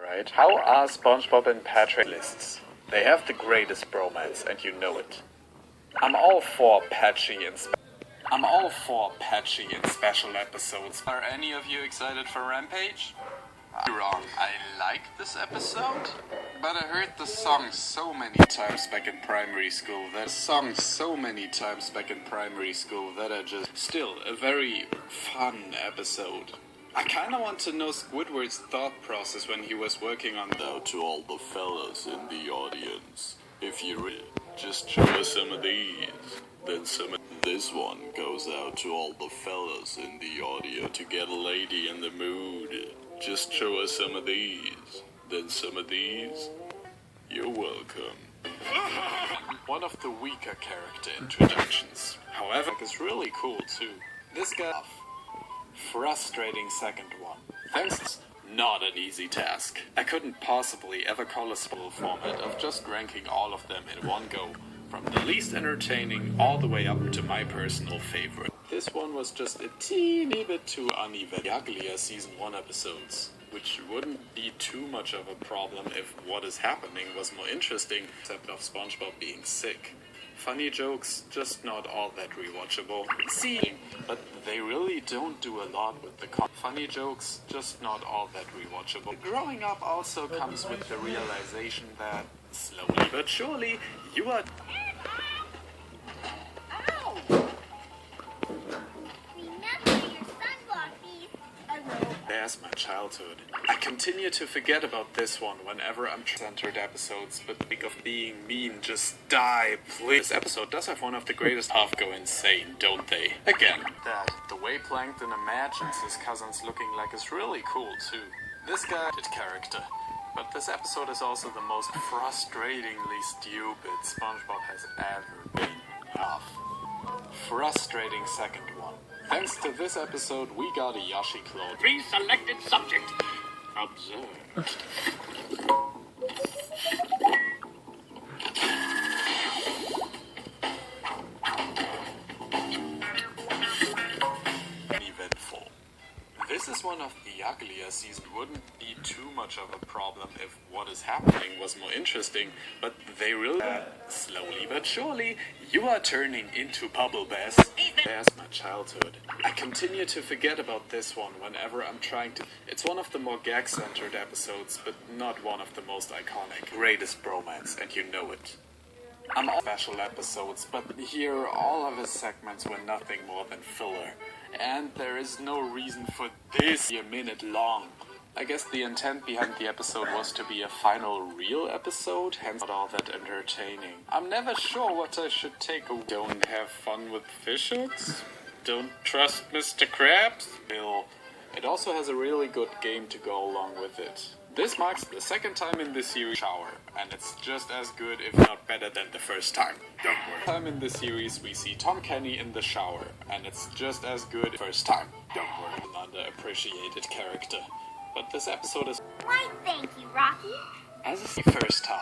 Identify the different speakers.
Speaker 1: right? How are SpongeBob and Patrick lists? They have the greatest bromance, and you know it. I'm all for Patchy and special episodes. Are any of you excited for Rampage? You're wrong. I like this episode, but I heard the song so many times back in primary school that I just still a very fun episode. I kinda want to know Squidward's thought process when he was working on that. To all the fellas in the audience, if you just show us some of these, then some of this one goes out to all the fellas in the audience to get a lady in the mood. Just show us some of these, then some of these. You're welcome. One of the weaker character introductions. However, it's really cool too. This guy, frustrating second one. Thanks. Not an easy task. I couldn't possibly ever call a full format of just ranking all of them in one go, from the least entertaining all the way up to my personal favorite. This one was just a teeny bit too uneven. The uglier season 1 episodes, which wouldn't be too much of a problem if what is happening was more interesting, except of SpongeBob being sick. Funny jokes, just not all that rewatchable. But they really don't do a lot with the funny jokes, just not all that rewatchable. Growing up also comes with the realization that, slowly but surely, you are... There's my childhood. I continue to forget about this one whenever I'm centered episodes, but think of being mean, just die, please. This episode does have one of the greatest half go insane, don't they? Again, that the way Plankton imagines his cousins looking like is really cool too. This guy did character. But this episode is also the most frustratingly stupid SpongeBob has ever been. Frustrating second one. Thanks to this episode, we got a Yoshi clone.
Speaker 2: Pre-selected subject.
Speaker 1: Observed. Eventful. This is one of the uglier seasons. Wouldn't be too much of a problem if what is happening was more interesting, but they really... slowly but surely, you are turning into Bubble Bass. There's my childhood. I continue to forget about this one whenever I'm trying to... It's one of the more gag-centered episodes, but not one of the most iconic. Greatest bromance, and you know it. I'm all special episodes, but here all of his segments were nothing more than filler. And there is no reason for this a minute long. I guess the intent behind the episode was to be a final real episode, hence not all that entertaining. I'm never sure what I should take. Don't have fun with fish hooks? Don't trust Mr. Krabs? It also has a really good game to go along with it. This marks the second time in this series shower, and it's just as good if not better than the first time. Don't worry. Time in the series we see Tom Kenny in the shower, and it's just as good first time. Don't worry. An underappreciated character. But this episode is...
Speaker 3: Why, thank you, Rocky.
Speaker 1: As a first half.